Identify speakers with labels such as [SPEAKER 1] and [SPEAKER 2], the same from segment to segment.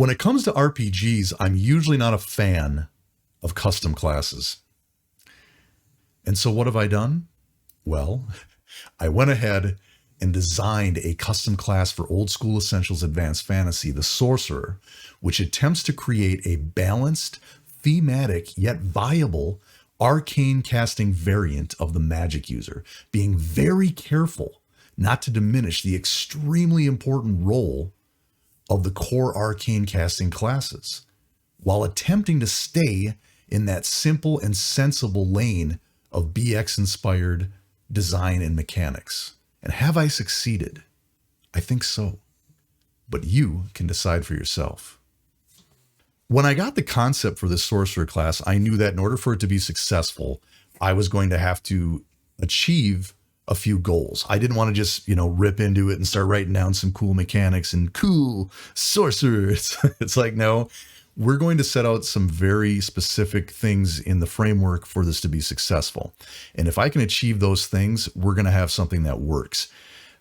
[SPEAKER 1] When it comes to RPGs, I'm usually not a fan of custom classes. And so what have I done? Well, I went ahead and designed a custom class for Old School Essentials Advanced Fantasy, the Sorcerer, which attempts to create a balanced, thematic, yet viable arcane casting variant of the magic user, being very careful not to diminish the extremely important role of the core arcane casting classes, while attempting to stay in that simple and sensible lane of BX-inspired design and mechanics. And have I succeeded? I think so. But you can decide for yourself. When I got the concept for this Sorcerer class, I knew that in order for it to be successful, I was going to have to achieve a few goals. I didn't want to just, rip into it and start writing down some cool mechanics and cool sorcerer. It's like, no, we're going to set out some very specific things in the framework for this to be successful. And if I can achieve those things, we're going to have something that works.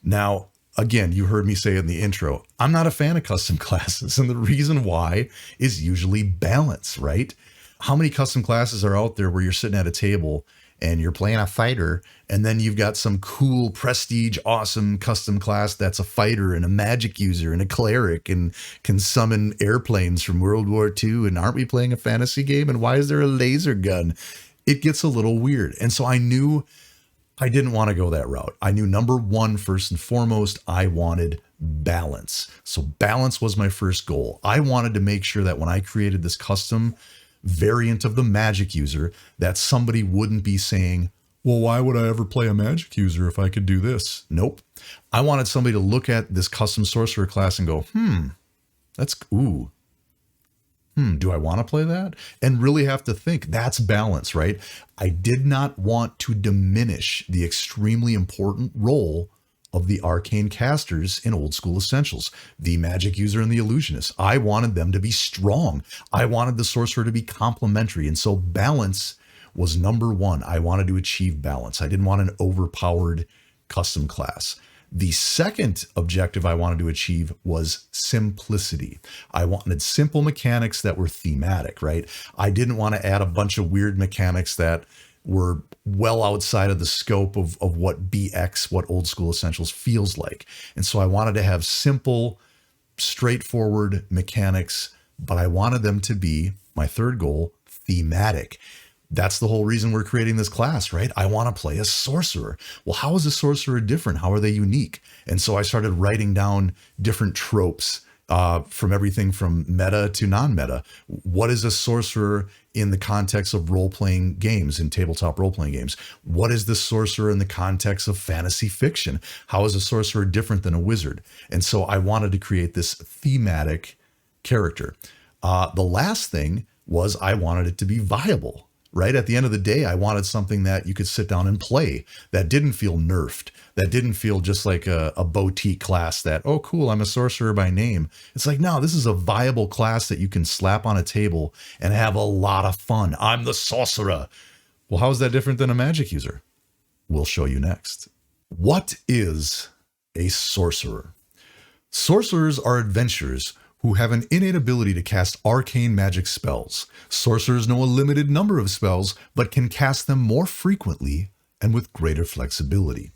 [SPEAKER 1] Now, again, you heard me say in the intro, I'm not a fan of custom classes. And the reason why is usually balance, right? How many custom classes are out there where you're sitting at a table and you're playing a fighter, and then you've got some cool, prestige, awesome custom class that's a fighter and a magic user and a cleric and can summon airplanes from World War II, and aren't we playing a fantasy game? And why is there a laser gun? It gets a little weird. And so I knew I didn't want to go that route. I knew number one, first and foremost, I wanted balance. So balance was my first goal. I wanted to make sure that when I created this custom variant of the magic user, that somebody wouldn't be saying, well, why would I ever play a magic user if I could do this? Nope. I wanted somebody to look at this custom sorcerer class and go, do I want to play that? And really have to think, that's balance, right? I did not want to diminish the extremely important role of the arcane casters in Old School Essentials, the magic user and the illusionist. I wanted them to be strong. I wanted the sorcerer to be complementary. And so balance was number one. I wanted to achieve balance. I didn't want an overpowered custom class. The second objective I wanted to achieve was simplicity. I wanted simple mechanics that were thematic, right? I didn't want to add a bunch of weird mechanics that were well outside of the scope of what BX, what Old School Essentials feels like. And so I wanted to have simple, straightforward mechanics, but I wanted them to be, my third goal, thematic. That's the whole reason we're creating this class, right? I want to play a sorcerer. Well, how is a sorcerer different? How are they unique? And so I started writing down different tropes from everything from meta to non-meta. What is a sorcerer in the context of role-playing games, in tabletop role-playing games? What is the sorcerer in the context of fantasy fiction? How is a sorcerer different than a wizard? And so I wanted to create this thematic character. The last thing was I wanted it to be viable. Right? At the end of the day, I wanted something that you could sit down and play, that didn't feel nerfed, that didn't feel just like a boutique class that, oh, cool, I'm a sorcerer by name. It's like, no, this is a viable class that you can slap on a table and have a lot of fun. I'm the sorcerer. Well, how is that different than a magic user? We'll show you next. What is a sorcerer? Sorcerers are adventurers who have an innate ability to cast arcane magic spells. Sorcerers know a limited number of spells, but can cast them more frequently and with greater flexibility.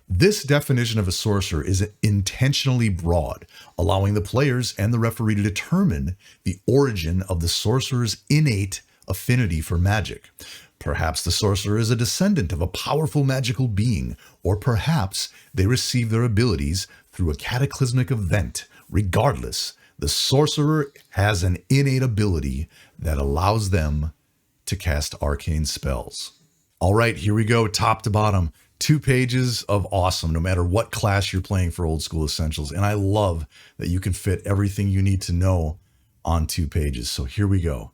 [SPEAKER 1] This definition of a sorcerer is intentionally broad, allowing the players and the referee to determine the origin of the sorcerer's innate affinity for magic. Perhaps the sorcerer is a descendant of a powerful magical being, or perhaps they receive their abilities through a cataclysmic event. Regardless, the sorcerer has an innate ability that allows them to cast arcane spells. All right, here we go, top to bottom. 2 pages of awesome, no matter what class you're playing for Old School Essentials. And I love that you can fit everything you need to know on 2 pages. So here we go.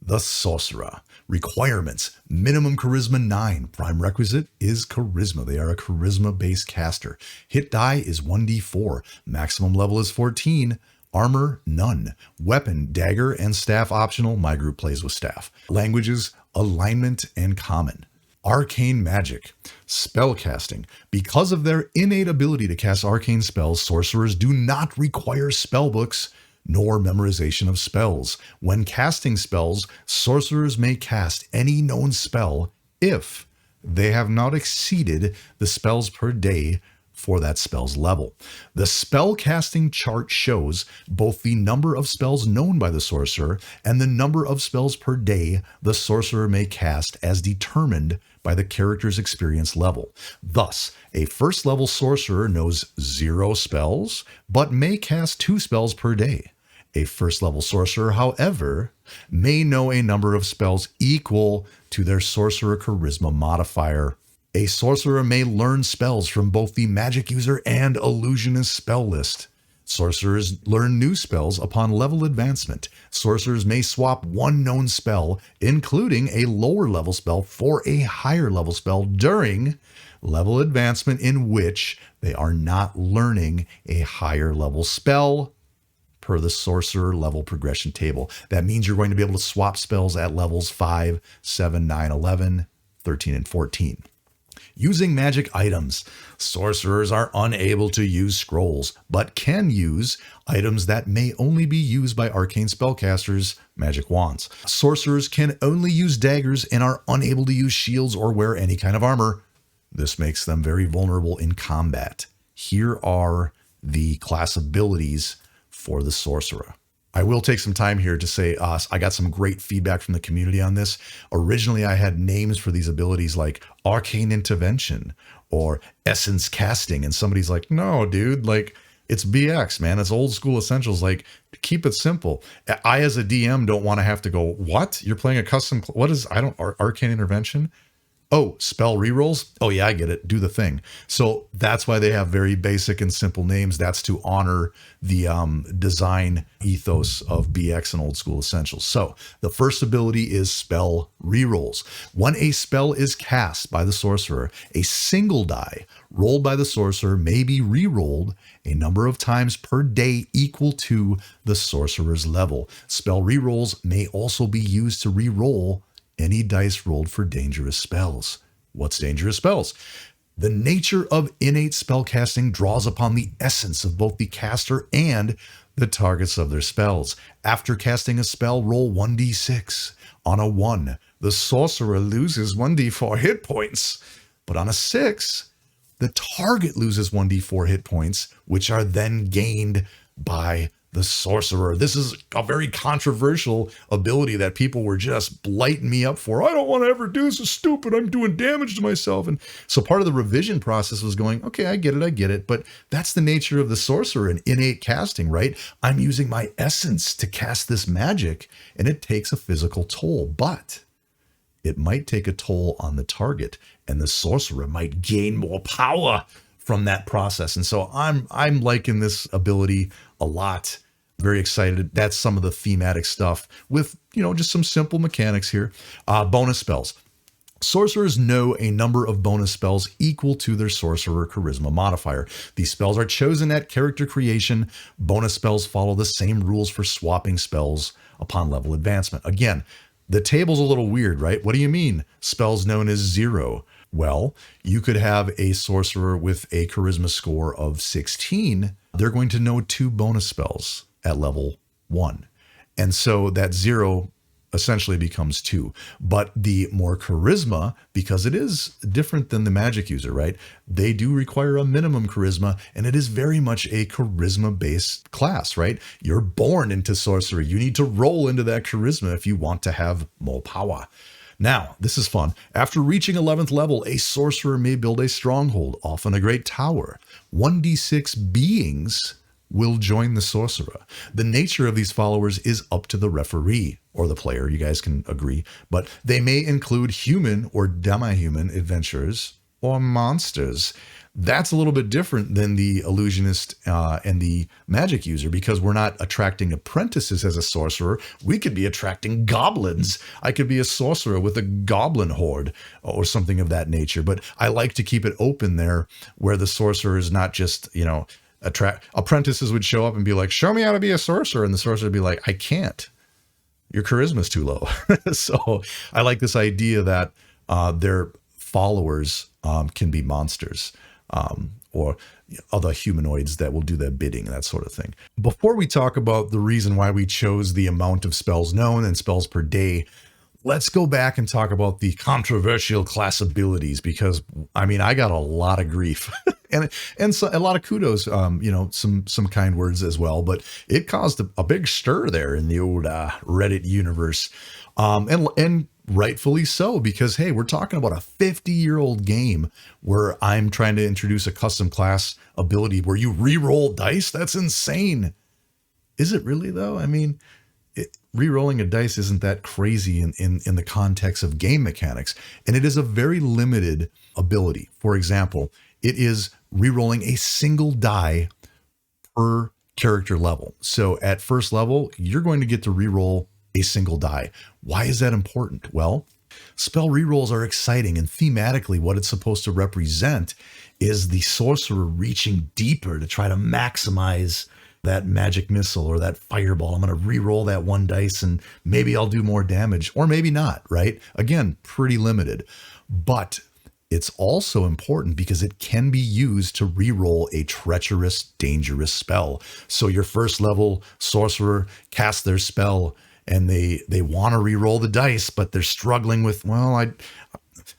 [SPEAKER 1] The Sorcerer. Requirements: minimum charisma 9. Prime requisite is charisma. They are a charisma-based caster. Hit die is 1d4. Maximum level is 14. Armor, none. Weapon, dagger, and staff optional. My group plays with staff. Languages, alignment, and common. Arcane magic. Spellcasting. Because of their innate ability to cast arcane spells, sorcerers do not require spellbooks nor memorization of spells. When casting spells, sorcerers may cast any known spell if they have not exceeded the spells per day for that spell's level. The spell casting chart shows both the number of spells known by the sorcerer and the number of spells per day the sorcerer may cast as determined by the character's experience level. Thus, a first level sorcerer knows 0 spells, but may cast 2 spells per day. A first level sorcerer, however, may know a number of spells equal to their sorcerer charisma modifier. A sorcerer may learn spells from both the magic user and illusionist spell list. Sorcerers learn new spells upon level advancement. Sorcerers may swap one known spell, including a lower level spell, for a higher level spell during level advancement in which they are not learning a higher level spell per the sorcerer level progression table. That means you're going to be able to swap spells at levels 5, 7, 9, 11, 13, and 14. Using magic items. Sorcerers are unable to use scrolls, but can use items that may only be used by arcane spellcasters, magic wands. Sorcerers can only use daggers and are unable to use shields or wear any kind of armor. This makes them very vulnerable in combat. Here are the class abilities for the sorcerer. I will take some time here to say I got some great feedback from the community on this. Originally, I had names for these abilities like Arcane Intervention or Essence Casting. And somebody's like, no, dude, like it's BX, man. It's old school essentials. Like keep it simple. I, as a DM, don't want to have to go, what? You're playing a custom, what is, Arcane Intervention? Oh, spell rerolls? Oh yeah, I get it. Do the thing. So that's why they have very basic and simple names. That's to honor the design ethos of BX and Old School Essentials. So the first ability is spell rerolls. When a spell is cast by the sorcerer, a single die rolled by the sorcerer may be rerolled a number of times per day equal to the sorcerer's level. Spell rerolls may also be used to reroll any dice rolled for dangerous spells. What's dangerous spells? The nature of innate spellcasting draws upon the essence of both the caster and the targets of their spells. After casting a spell, roll 1d6. On a 1, the sorcerer loses 1d4 hit points. But on a 6, the target loses 1d4 hit points, which are then gained by the sorcerer. This is a very controversial ability that people were just blighting me up for. I don't want to ever do this. It's stupid. I'm doing damage to myself. And so part of the revision process was going, okay, I get it. But that's the nature of the sorcerer and innate casting, right? I'm using my essence to cast this magic, and it takes a physical toll, but it might take a toll on the target, and the sorcerer might gain more power from that process. And so I'm liking this ability a lot. Very excited. That's some of the thematic stuff with, just some simple mechanics here. Bonus spells. Sorcerers know a number of bonus spells equal to their sorcerer charisma modifier. These spells are chosen at character creation. Bonus spells follow the same rules for swapping spells upon level advancement. Again, the table's a little weird, right? What do you mean spells known as 0? Well, you could have a sorcerer with a charisma score of 16. They're going to know 2 bonus spells at level 1. And so that 0 essentially becomes 2. But the more charisma, because it is different than the magic user, right? They do require a minimum charisma, and it is very much a charisma-based class, right? You're born into sorcery. You need to roll into that charisma if you want to have more power. Now, this is fun. After reaching 11th level, a sorcerer may build a stronghold, often a great tower. 1d6 beings will join the sorcerer. The nature of these followers is up to the referee or the player, you guys can agree, but they may include human or demi-human adventurers or monsters. That's a little bit different than the illusionist and the magic user, because we're not attracting apprentices as a sorcerer. We could be attracting goblins. I could be a sorcerer with a goblin horde or something of that nature. But I like to keep it open there, where the sorcerer is not just, apprentices would show up and be like, show me how to be a sorcerer. And the sorcerer would be like, I can't. Your charisma is too low. So I like this idea that their followers can be monsters. or other humanoids that will do their bidding, that sort of thing. Before we talk about the reason why we chose the amount of spells known and spells per day, let's go back and talk about the controversial class abilities, because I mean, I got a lot of grief and so a lot of kudos, some kind words as well, but it caused a big stir there in the old Reddit universe. And rightfully so, because hey, we're talking about a 50-year-old game where I'm trying to introduce a custom class ability where you re-roll dice. That's insane. Is it really though? I mean, re-rolling a dice isn't that crazy in the context of game mechanics, and it is a very limited ability. For example, it is re-rolling a single die per character level. So at first level, you're going to get to re-roll a single die. Why is that important? Well, spell rerolls are exciting, and thematically what it's supposed to represent is the sorcerer reaching deeper to try to maximize that magic missile or that fireball. I'm going to re-roll that one dice and maybe I'll do more damage, or maybe not, right? Again, pretty limited. But it's also important because it can be used to re-roll a treacherous, dangerous spell. So your first level sorcerer casts their spell and they want to re-roll the dice, but they're struggling with, well,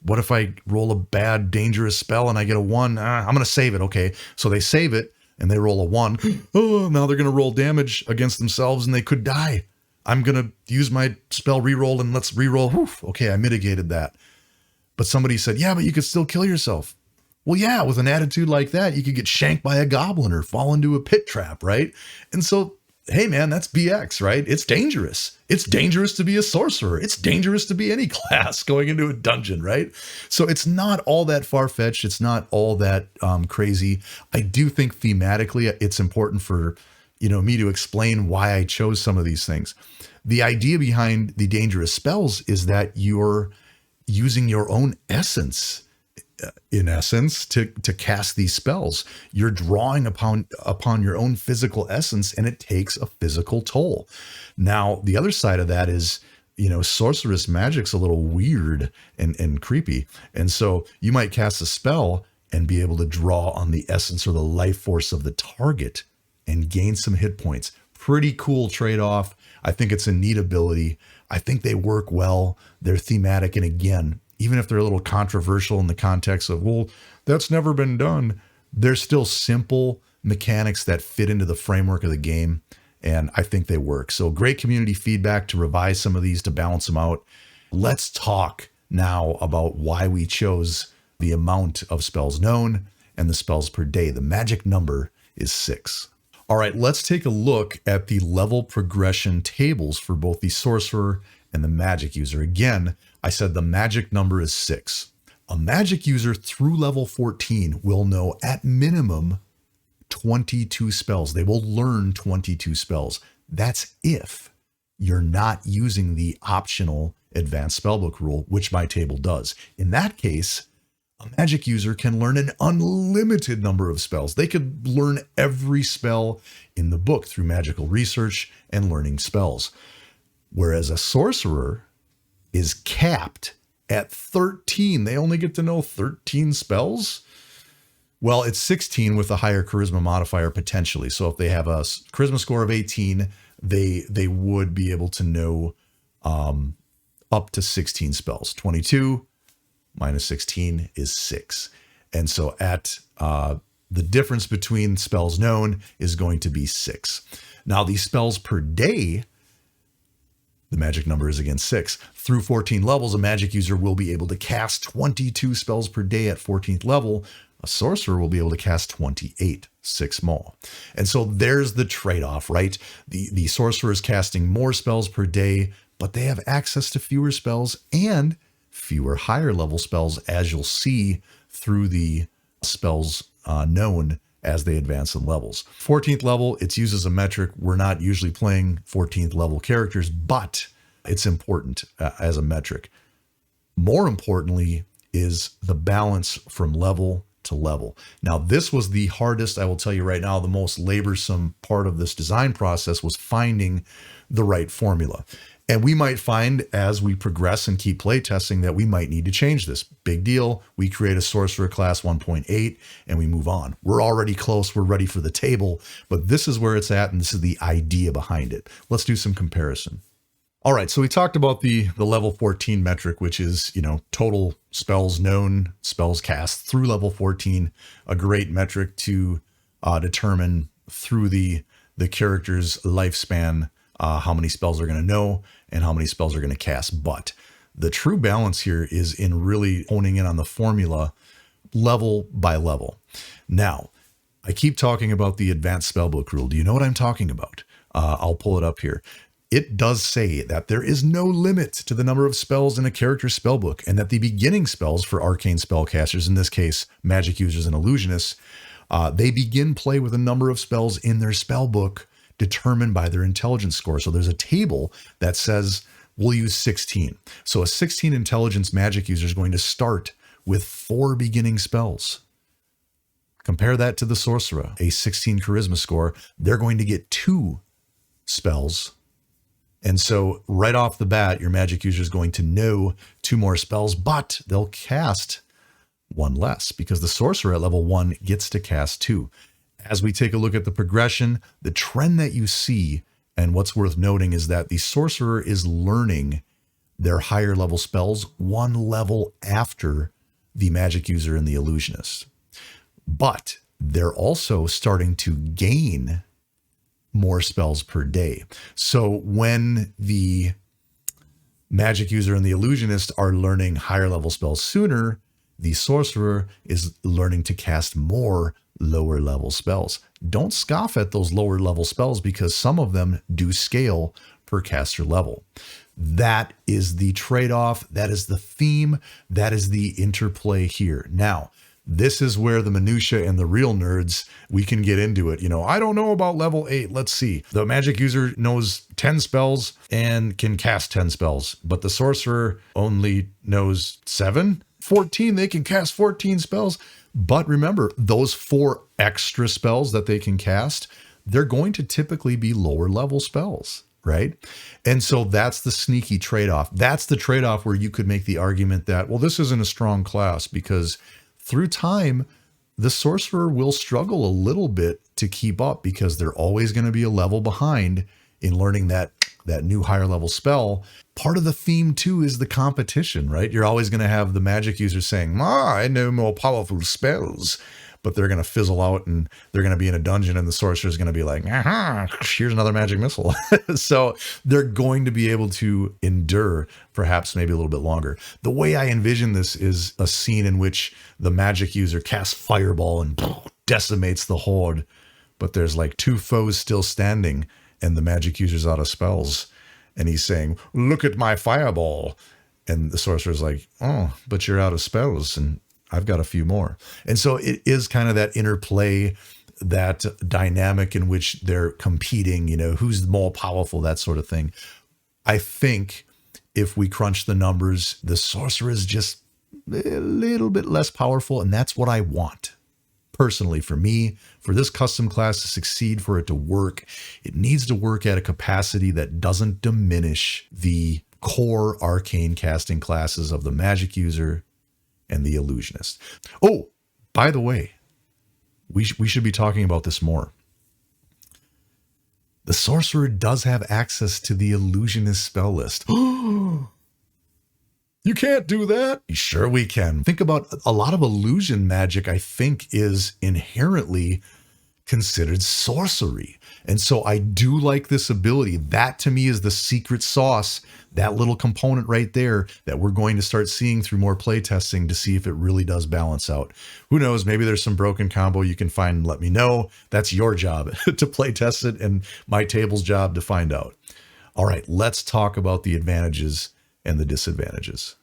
[SPEAKER 1] what if I roll a bad, dangerous spell and I get a 1? I'm going to save it. Okay. So they save it and they roll a 1. Oh, now they're going to roll damage against themselves and they could die. I'm going to use my spell re-roll and let's re-roll. Whew, okay, I mitigated that. But somebody said, yeah, but you could still kill yourself. Well, yeah, with an attitude like that, you could get shanked by a goblin or fall into a pit trap, right? And so, hey, man, that's BX, right? It's dangerous. It's dangerous to be a sorcerer. It's dangerous to be any class going into a dungeon, right? So it's not all that far-fetched. It's not all that crazy. I do think thematically it's important for, me to explain why I chose some of these things. The idea behind the dangerous spells is that you're using your own essence, in essence, to cast these spells. You're drawing upon your own physical essence, and it takes a physical toll. Now, the other side of that is, sorceress magic's a little weird and creepy. And so you might cast a spell and be able to draw on the essence or the life force of the target and gain some hit points. Pretty cool trade-off. I think it's a neat ability. I think they work well. They're thematic. And again, even if they're a little controversial in the context of, well, that's never been done, they're still simple mechanics that fit into the framework of the game. And I think they work. So great community feedback to revise some of these to balance them out. Let's talk now about why we chose the amount of spells known and the spells per day. The magic number is 6. All right, let's take a look at the level progression tables for both the sorcerer and the magic user. Again, I said the magic number is 6. A magic user through level 14 will know at minimum 22 spells. They will learn 22 spells. That's if you're not using the optional advanced spellbook rule, which my table does. In that case, a magic user can learn an unlimited number of spells. They could learn every spell in the book through magical research and learning spells. Whereas a sorcerer is capped at 13. They only get to know 13 spells. Well, it's 16 with a higher charisma modifier potentially. So if they have a charisma score of 18, they would be able to know up to 16 spells. 22 minus 16 is 6. And so at the difference between spells known is going to be 6. Now these spells per day, the magic number is again 6. Through 14 levels, a magic user will be able to cast 22 spells per day at 14th level. A sorcerer will be able to cast 28, 6 more. And so there's the trade-off, right? The sorcerer is casting more spells per day, but they have access to fewer spells and fewer higher level spells, as you'll see through the spells known as they advance in levels. 14th level, it's used as a metric. We're not usually playing 14th level characters, but it's important as a metric. More importantly is the balance from level to level. Now, this was the hardest, I will tell you right now, the most laborsome part of this design process was finding the right formula. And we might find as we progress and keep playtesting that we might need to change this. Big deal. We create a Sorcerer class 1.8 and we move on. We're already close. We're ready for the table, but this is where it's at and this is the idea behind it. Let's do some comparison. All right, so we talked about the level 14 metric, which is, total spells known, spells cast through level 14, a great metric to determine through the character's lifespan how many spells they're going to know and how many spells they're going to cast. But the true balance here is in really honing in on the formula level by level. Now, I keep talking about the advanced spellbook rule. Do you know what I'm talking about? I'll pull it up here. It does say that there is no limit to the number of spells in a character's spellbook, and that the beginning spells for arcane spellcasters, in this case, magic users and illusionists, they begin play with a number of spells in their spellbook determined by their intelligence score. So there's a table that says we'll use 16. So a 16 intelligence magic user is going to start with 4 beginning spells. Compare that to the sorcerer, a 16 charisma score. They're going to get 2 spells. And so right off the bat, your magic user is going to know 2 more spells, but they'll cast 1 less because the sorcerer at level 1 gets to cast 2. As we take a look at the progression, the trend that you see, and what's worth noting is that the sorcerer is learning their higher level spells 1 level after the magic user and the illusionist. But they're also starting to gain more spells per day. So when the magic user and the illusionist are learning higher level spells sooner, the sorcerer is learning to cast more lower level spells. Don't scoff at those lower level spells because some of them do scale per caster level. That is the trade-off. That is the theme. That is the interplay here. Now, this is where the minutia and the real nerds, we can get into it. I don't know about level 8. Let's see. The magic user knows 10 spells and can cast 10 spells, but the sorcerer only knows 7. 14, they can cast 14 spells. But remember, those 4 extra spells that they can cast, they're going to typically be lower level spells, right? And so that's the sneaky trade-off. That's the trade-off where you could make the argument that, well, this isn't a strong class because through time, the sorcerer will struggle a little bit to keep up because they're always going to be a level behind in learning that new higher level spell. Part of the theme too is the competition, right? You're always going to have the magic user saying, I know more powerful spells, but they're going to fizzle out and they're going to be in a dungeon and the sorcerer is going to be like, here's another magic missile. So they're going to be able to endure perhaps maybe a little bit longer. The way I envision this is a scene in which the magic user casts fireball and decimates the horde, but there's like 2 foes still standing and the magic user's out of spells. And he's saying, look at my fireball. And the sorcerer's like, oh, but you're out of spells and I've got a few more. And so it is kind of that interplay, that dynamic in which they're competing, who's more powerful, that sort of thing. I think if we crunch the numbers, the sorcerer is just a little bit less powerful. And that's what I want. Personally, for me, for this custom class to succeed, for it to work, it needs to work at a capacity that doesn't diminish the core arcane casting classes of the magic user and the illusionist. Oh, by the way, we should be talking about this more. The sorcerer does have access to the illusionist spell list. You can't do that. Sure we can. Think about a lot of illusion magic, I think, is inherently considered sorcery. And so I do like this ability. That to me is the secret sauce, that little component right there that we're going to start seeing through more playtesting to see if it really does balance out. Who knows? Maybe there's some broken combo you can find and let me know. That's your job to playtest it and my table's job to find out. All right, let's talk about the advantages and the disadvantages.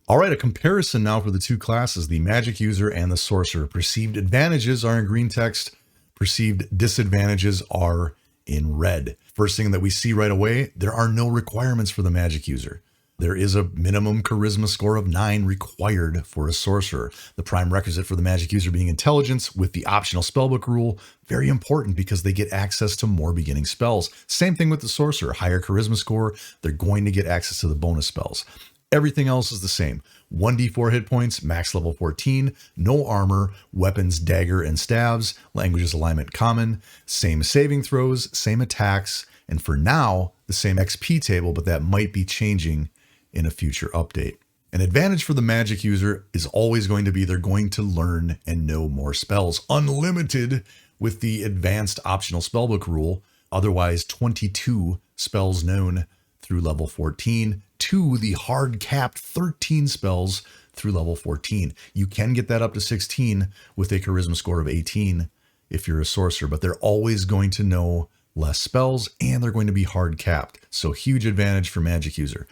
[SPEAKER 1] All right, a comparison now for the 2 classes, the magic user and the sorcerer. Perceived advantages are in green text. Perceived disadvantages are in red. First thing that we see right away, there are no requirements for the magic user. There is a minimum charisma score of 9 required for a sorcerer. The prime requisite for the magic user being intelligence with the optional spellbook rule. Very important because they get access to more beginning spells. Same thing with the sorcerer. Higher charisma score, they're going to get access to the bonus spells. Everything else is the same. 1d4 hit points, max level 14, no armor, weapons, dagger, and stabs, languages alignment common, same saving throws, same attacks, and for now, the same XP table, but that might be changing in a future update. An advantage for the magic user is always going to be they're going to learn and know more spells. Unlimited with the advanced optional spellbook rule, otherwise 22 spells known through level 14 to the hard capped 13 spells through level 14. You can get that up to 16 with a charisma score of 18 if you're a sorcerer, but they're always going to know less spells and they're going to be hard capped. So huge advantage for magic user.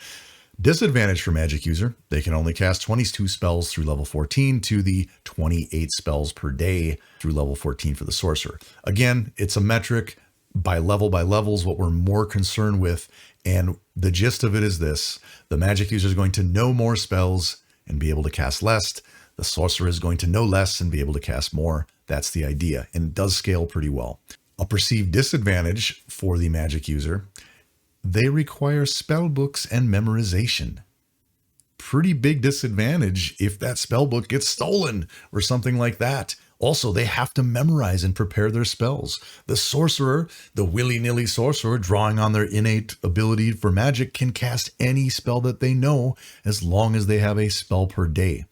[SPEAKER 1] Disadvantage for magic user, they can only cast 22 spells through level 14 to the 28 spells per day through level 14 for the sorcerer. Again, it's a metric by levels, what we're more concerned with. And the gist of it is this: the magic user is going to know more spells and be able to cast less. The sorcerer is going to know less and be able to cast more. That's the idea. And it does scale pretty well. A perceived disadvantage for the magic user, they require spell books and memorization. Pretty big disadvantage if that spell book gets stolen or something like that. Also, they have to memorize and prepare their spells. The sorcerer, the willy-nilly sorcerer, drawing on their innate ability for magic, can cast any spell that they know as long as they have a spell per day.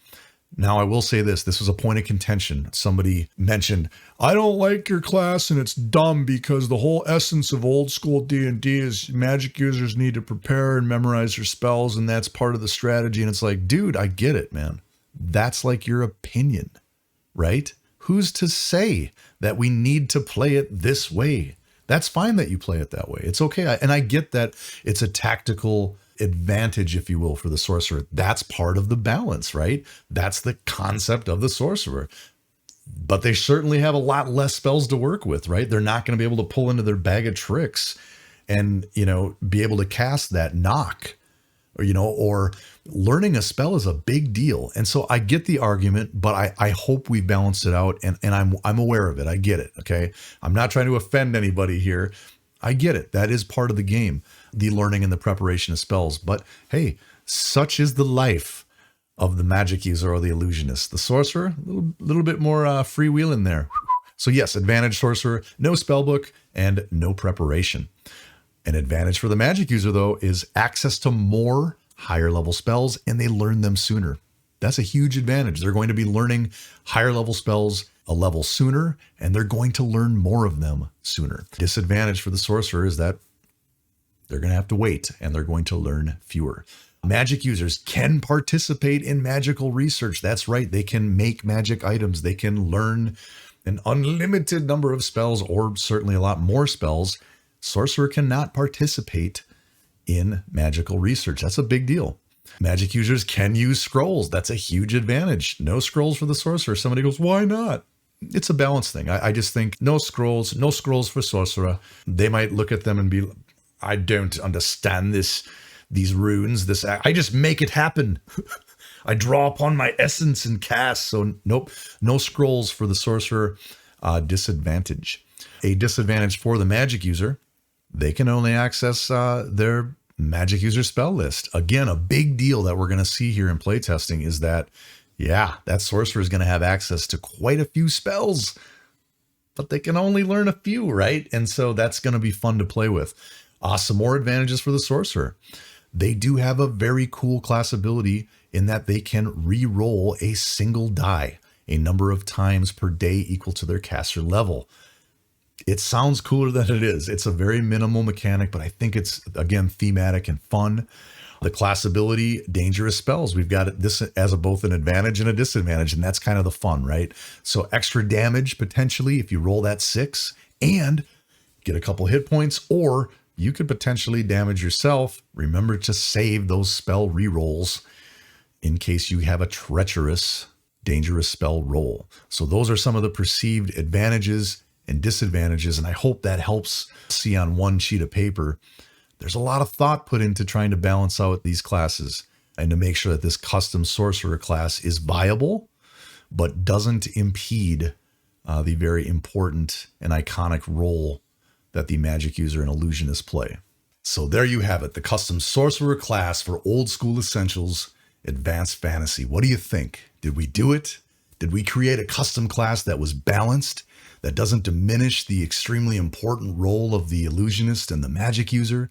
[SPEAKER 1] Now, I will say this was a point of contention. Somebody mentioned, I don't like your class and it's dumb because the whole essence of old school D&D is magic users need to prepare and memorize their spells, and that's part of the strategy. And it's like, dude, I get it, man. That's like your opinion, right? Who's to say that we need to play it this way? That's fine that you play it that way. It's okay. And I get that it's a tactical advantage, if you will, for the sorcerer. That's part of the balance, right? That's the concept of the sorcerer. But they certainly have a lot less spells to work with, right? They're not going to be able to pull into their bag of tricks and, be able to cast that knock, or learning a spell is a big deal. And so I get the argument, but I hope we balanced it out, and I'm aware of it. I get it. Okay. I'm not trying to offend anybody here. I get it. That is part of the game, the learning and the preparation of spells. But hey, such is the life of the magic user or the illusionist. The sorcerer, a little bit more freewheeling there. So yes, advantage sorcerer, no spellbook and no preparation. An advantage for the magic user, though, is access to more higher level spells, and they learn them sooner. That's a huge advantage. They're going to be learning higher level spells a level sooner, and they're going to learn more of them sooner. Disadvantage for the sorcerer is that they're going to have to wait, and they're going to learn fewer. Magic users can participate in magical research. That's right. They can make magic items. They can learn an unlimited number of spells, or certainly a lot more spells. Sorcerer cannot participate in magical research. That's a big deal. Magic users can use scrolls. That's a huge advantage. No scrolls for the sorcerer. Somebody goes, why not? It's a balance thing. I just think no scrolls for sorcerer. They might look at them and be, I don't understand these runes. I just make it happen. I draw upon my essence and cast. So nope, no scrolls for the sorcerer. Disadvantage. A disadvantage for the magic user, they can only access their magic user spell list. Again, a big deal that we're going to see here in playtesting is that, that sorcerer is going to have access to quite a few spells, but they can only learn a few, right? And so that's going to be fun to play with. Some more advantages for the sorcerer. They do have a very cool class ability in that they can re-roll a single die a number of times per day equal to their caster level. It sounds cooler than it is. It's a very minimal mechanic, but I think it's, again, thematic and fun. The class ability, dangerous spells. We've got this as both an advantage and a disadvantage, and that's kind of the fun, right? So extra damage, potentially, if you roll that 6 and get a couple hit points, or you could potentially damage yourself. Remember to save those spell rerolls in case you have a treacherous, dangerous spell roll. So those are some of the perceived advantages and disadvantages, and I hope that helps see on one sheet of paper There's a lot of thought put into trying to balance out these classes and to make sure that this custom sorcerer class is viable, but doesn't impede the very important and iconic role that the magic user and illusionist play. So there you have it, the custom sorcerer class for Old School Essentials Advanced Fantasy. What do you think? Did we do it? Did we create a custom class that was balanced, that doesn't diminish the extremely important role of the illusionist and the magic user?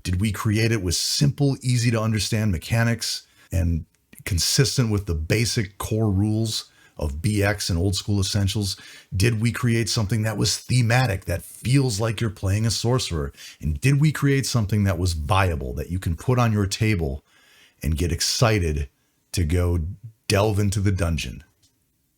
[SPEAKER 1] Did we create it with simple, easy to understand mechanics and consistent with the basic core rules of BX and Old School Essentials? Did we create something that was thematic, that feels like you're playing a sorcerer? And did we create something that was viable, that you can put on your table and get excited to go delve into the dungeon?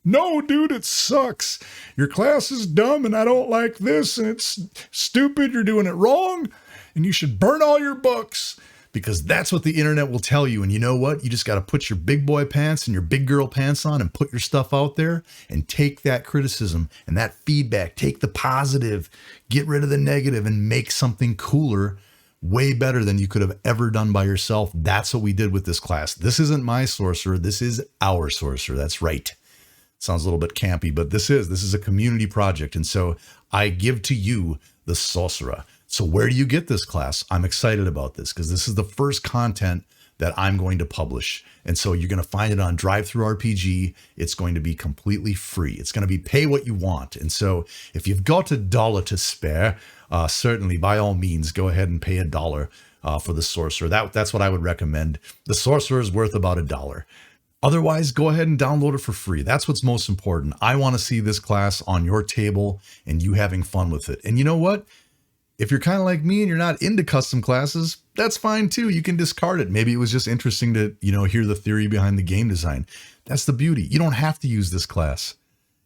[SPEAKER 1] No, dude, it sucks. Your class is dumb and I don't like this and it's stupid. You're doing it wrong and you should burn all your books. Because that's what the internet will tell you. And you know what? You just got to put your big boy pants and your big girl pants on and put your stuff out there and take that criticism and that feedback. Take the positive, get rid of the negative, and make something cooler, way better than you could have ever done by yourself. That's what we did with this class. This isn't my sorcerer. This is our sorcerer. That's right. Sounds a little bit campy, but this is a community project. And so I give to you the sorcerer. So where do you get this class? I'm excited about this because this is the first content that I'm going to publish. And so you're going to find it on DriveThruRPG. It's going to be completely free. It's going to be pay what you want. And so if you've got $1 to spare, certainly by all means, go ahead and pay $1 for the sorcerer. That's what I would recommend. The sorcerer is worth about $1. Otherwise, go ahead and download it for free. That's what's most important. I want to see this class on your table and you having fun with it. And you know what? If you're kind of like me and you're not into custom classes, that's fine too. You can discard it. Maybe it was just interesting to, hear the theory behind the game design. That's the beauty. You don't have to use this class.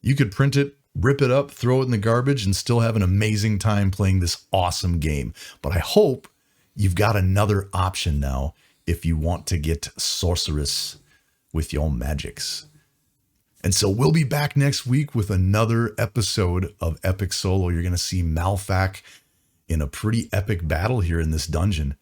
[SPEAKER 1] You could print it, rip it up, throw it in the garbage, and still have an amazing time playing this awesome game. But I hope you've got another option now if you want to get sorceress with your magics. And so we'll be back next week with another episode of EpicSolo. You're going to see Malfac in a pretty epic battle here in this dungeon.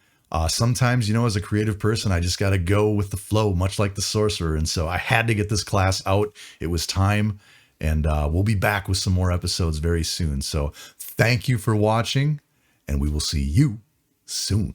[SPEAKER 1] Sometimes, as a creative person, I just got to go with the flow, much like the sorcerer. And so I had to get this class out. It was time. And we'll be back with some more episodes very soon. So thank you for watching, and we will see you soon.